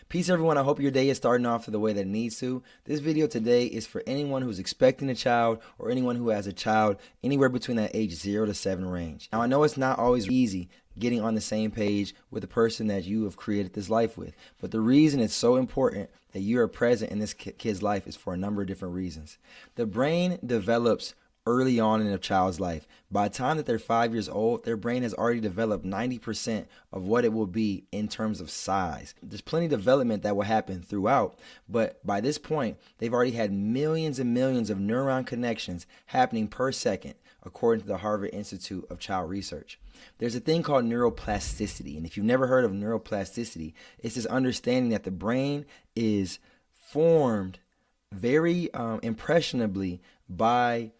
Peace, everyone. I hope your day is starting off the way that it needs to. This video today is for anyone who's expecting a child or anyone who has a child anywhere between that age 0 to 7 range. Now, I know it's not always easy getting on the same page with the person that you have created this life with, but the reason it's so important that you are present in this kid's life is for a number of different reasons. The brain develops early on in a child's life. By the time that they're 5 years old, their brain has already developed 90% of what it will be in terms of size. There's plenty of development that will happen throughout, but by this point, they've already had millions and millions of neuron connections happening per second, according to the Harvard Institute of Child Research. There's a thing called neuroplasticity, and if you've never heard of neuroplasticity, it's this understanding that the brain is formed very impressionably by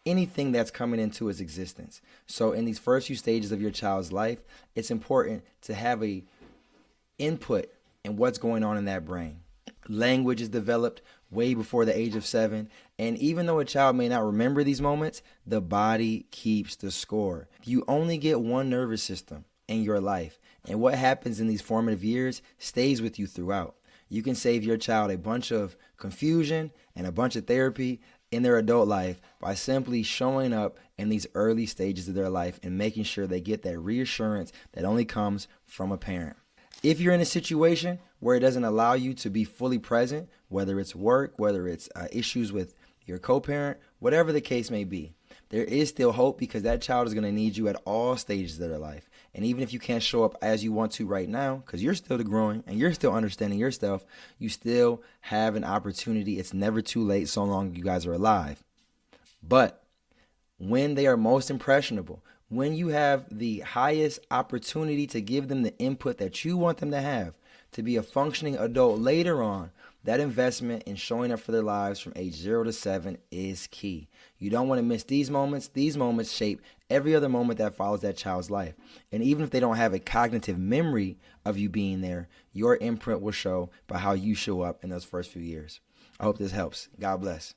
anything that's coming into its existence. So in these first few stages of your child's life, it's important to have a input in what's going on in that brain. Language is developed way before the age of 7, and even though a child may not remember these moments, the body keeps the score. You only get one nervous system in your life, and what happens in these formative years stays with you throughout. You can save your child a bunch of confusion and a bunch of therapy in their adult life by simply showing up in these early stages of their life and making sure they get that reassurance that only comes from a parent. If you're in a situation where it doesn't allow you to be fully present, whether it's work, whether it's issues with your co-parent, whatever the case may be, there is still hope because that child is going to need you at all stages of their life. And even if you can't show up as you want to right now, because you're still growing and you're still understanding yourself, you still have an opportunity. It's never too late so long you guys are alive. But when they are most impressionable, when you have the highest opportunity to give them the input that you want them to have to be a functioning adult later on, that investment in showing up for their lives from age 0 to 7 is key. You don't want to miss these moments. These moments shape every other moment that follows that child's life. And even if they don't have a cognitive memory of you being there, your imprint will show by how you show up in those first few years. I hope this helps. God bless.